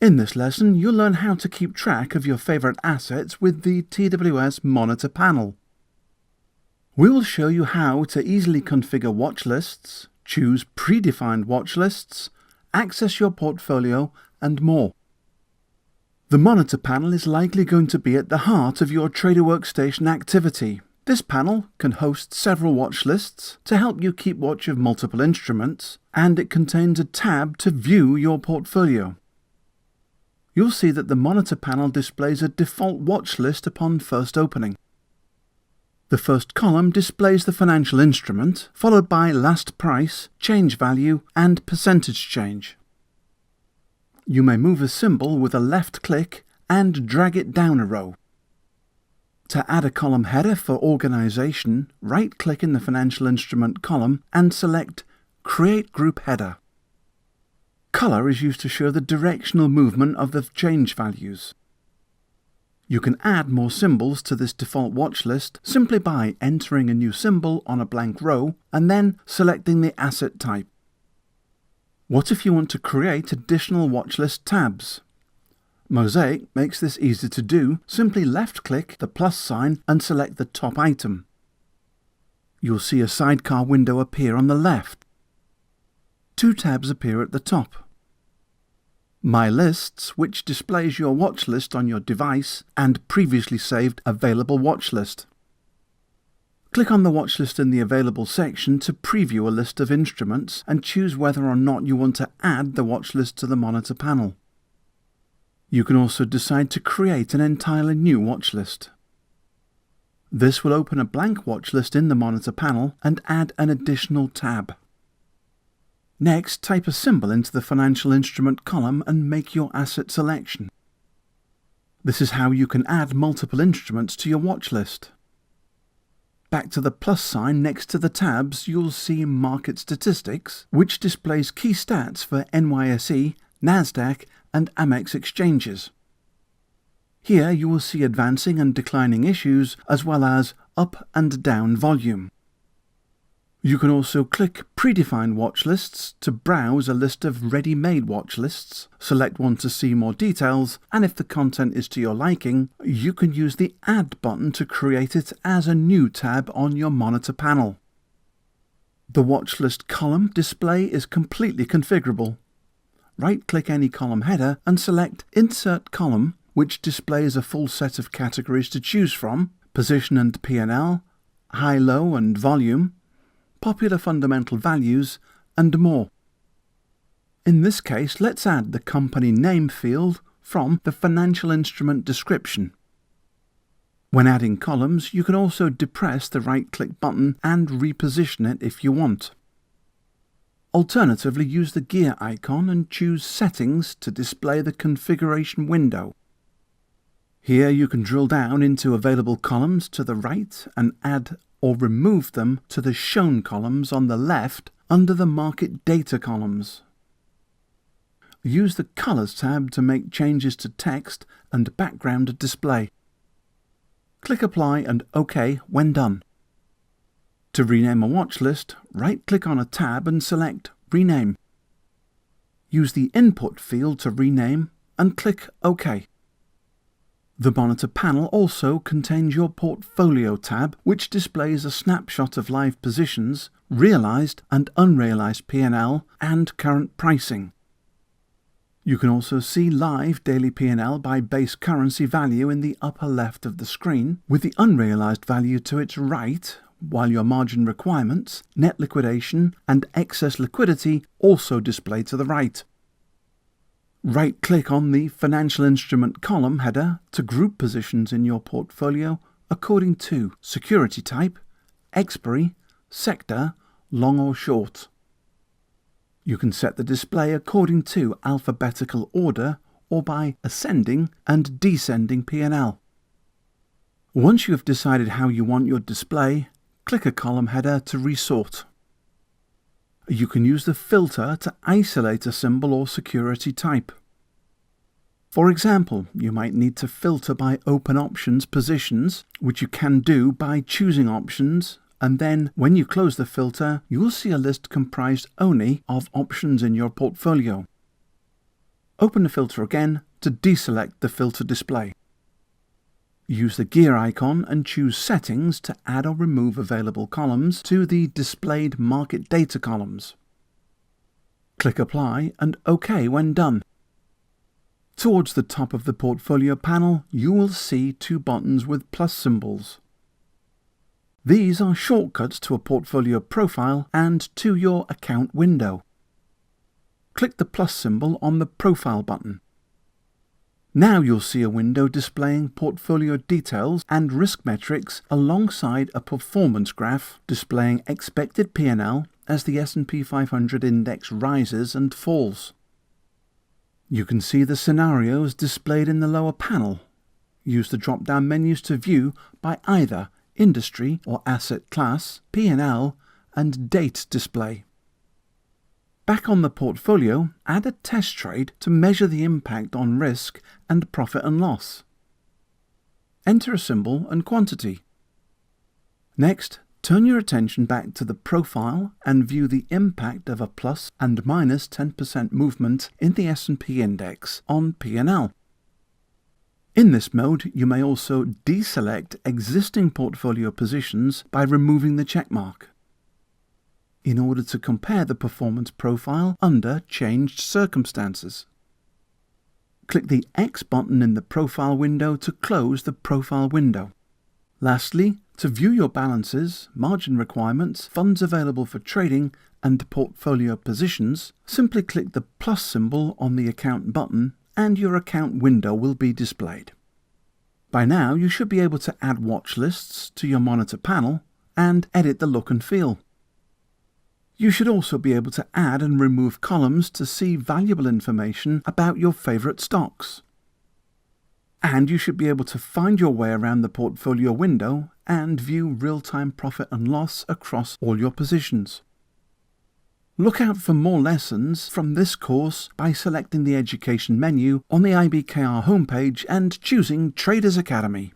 In this lesson, you'll learn how to keep track of your favorite assets with the TWS Monitor panel. We will show you how to easily configure watch lists, choose predefined watch lists, access your portfolio, and more. The Monitor panel is likely going to be at the heart of your Trader Workstation activity. This panel can host several watch lists to help you keep watch of multiple instruments, and it contains a tab to view your portfolio. You'll see that the Monitor panel displays a default watch list upon first opening. The first column displays the financial instrument, followed by last price, change value, and percentage change. You may move a symbol with a left click and drag it down a row. To add a column header for organization, right-click in the financial instrument column and select Create Group Header. Color is used to show the directional movement of the change values. You can add more symbols to this default watch list simply by entering a new symbol on a blank row and then selecting the asset type. What if you want to create additional watch list tabs? Mosaic makes this easy to do. Simply left-click the plus sign and select the top item. You'll see a sidecar window appear on the left. Two tabs appear at the top. My Lists, which displays your watch list on your device, and previously saved available watch list. Click on the watch list in the Available section to preview a list of instruments and choose whether or not you want to add the watch list to the Monitor panel. You can also decide to create an entirely new watch list. This will open a blank watch list in the Monitor panel and add an additional tab. Next, type a symbol into the financial instrument column and make your asset selection. This is how you can add multiple instruments to your watch list. Back to the plus sign next to the tabs, you'll see Market Statistics, which displays key stats for NYSE, NASDAQ, and Amex exchanges. Here you will see advancing and declining issues, as well as up and down volume. You can also click Predefined Watch Lists to browse a list of ready-made watch lists, select one to see more details, and if the content is to your liking, you can use the Add button to create it as a new tab on your Monitor panel. The watch list column display is completely configurable. Right-click any column header and select Insert Column, which displays a full set of categories to choose from: position and P&L, high-low and volume, popular fundamental values, and more. In this case, let's add the company name field from the financial instrument description. When adding columns, you can also depress the right-click button and reposition it if you want. Alternatively, use the gear icon and choose Settings to display the configuration window. Here you can drill down into available columns to the right and add or remove them to the Shown columns on the left under the Market Data columns. Use the Colors tab to make changes to text and background display. Click Apply and OK when done. To rename a watch list, right-click on a tab and select Rename. Use the Input field to rename and click OK. The Monitor panel also contains your Portfolio tab, which displays a snapshot of live positions, realized and unrealized P&L, and current pricing. You can also see live daily P&L by base currency value in the upper left of the screen, with the unrealized value to its right, while your margin requirements, net liquidation, and excess liquidity also display to the right. Right-click on the Financial Instrument column header to group positions in your portfolio according to security type, expiry, sector, long or short. You can set the display according to alphabetical order or by ascending and descending P&L. Once you have decided how you want your display, click a column header to resort. You can use the filter to isolate a symbol or security type. For example, you might need to filter by open options positions, which you can do by choosing options, and then when you close the filter, you will see a list comprised only of options in your portfolio. Open the filter again to deselect the filter display. Use the gear icon and choose Settings to add or remove available columns to the displayed market data columns. Click Apply and OK when done. Towards the top of the portfolio panel, you will see two buttons with plus symbols. These are shortcuts to a portfolio profile and to your account window. Click the plus symbol on the Profile button. Now you'll see a window displaying portfolio details and risk metrics alongside a performance graph displaying expected P&L as the S&P 500 index rises and falls. You can see the scenarios displayed in the lower panel. Use the drop-down menus to view by either industry or asset class, P&L, and date display. Back on the portfolio, add a test trade to measure the impact on risk and profit and loss. Enter a symbol and quantity. Next, turn your attention back to the profile and view the impact of a plus and minus 10% movement in the S&P index on P&L. In this mode, you may also deselect existing portfolio positions by removing the checkmark, in order to compare the performance profile under changed circumstances. Click the X button in the Profile window to close the Profile window. Lastly, to view your balances, margin requirements, funds available for trading, and portfolio positions, simply click the plus symbol on the Account button and your account window will be displayed. By now, you should be able to add watch lists to your monitor panel and edit the look and feel. You should also be able to add and remove columns to see valuable information about your favorite stocks. And you should be able to find your way around the portfolio window and view real-time profit and loss across all your positions. Look out for more lessons from this course by selecting the Education menu on the IBKR homepage and choosing Traders Academy.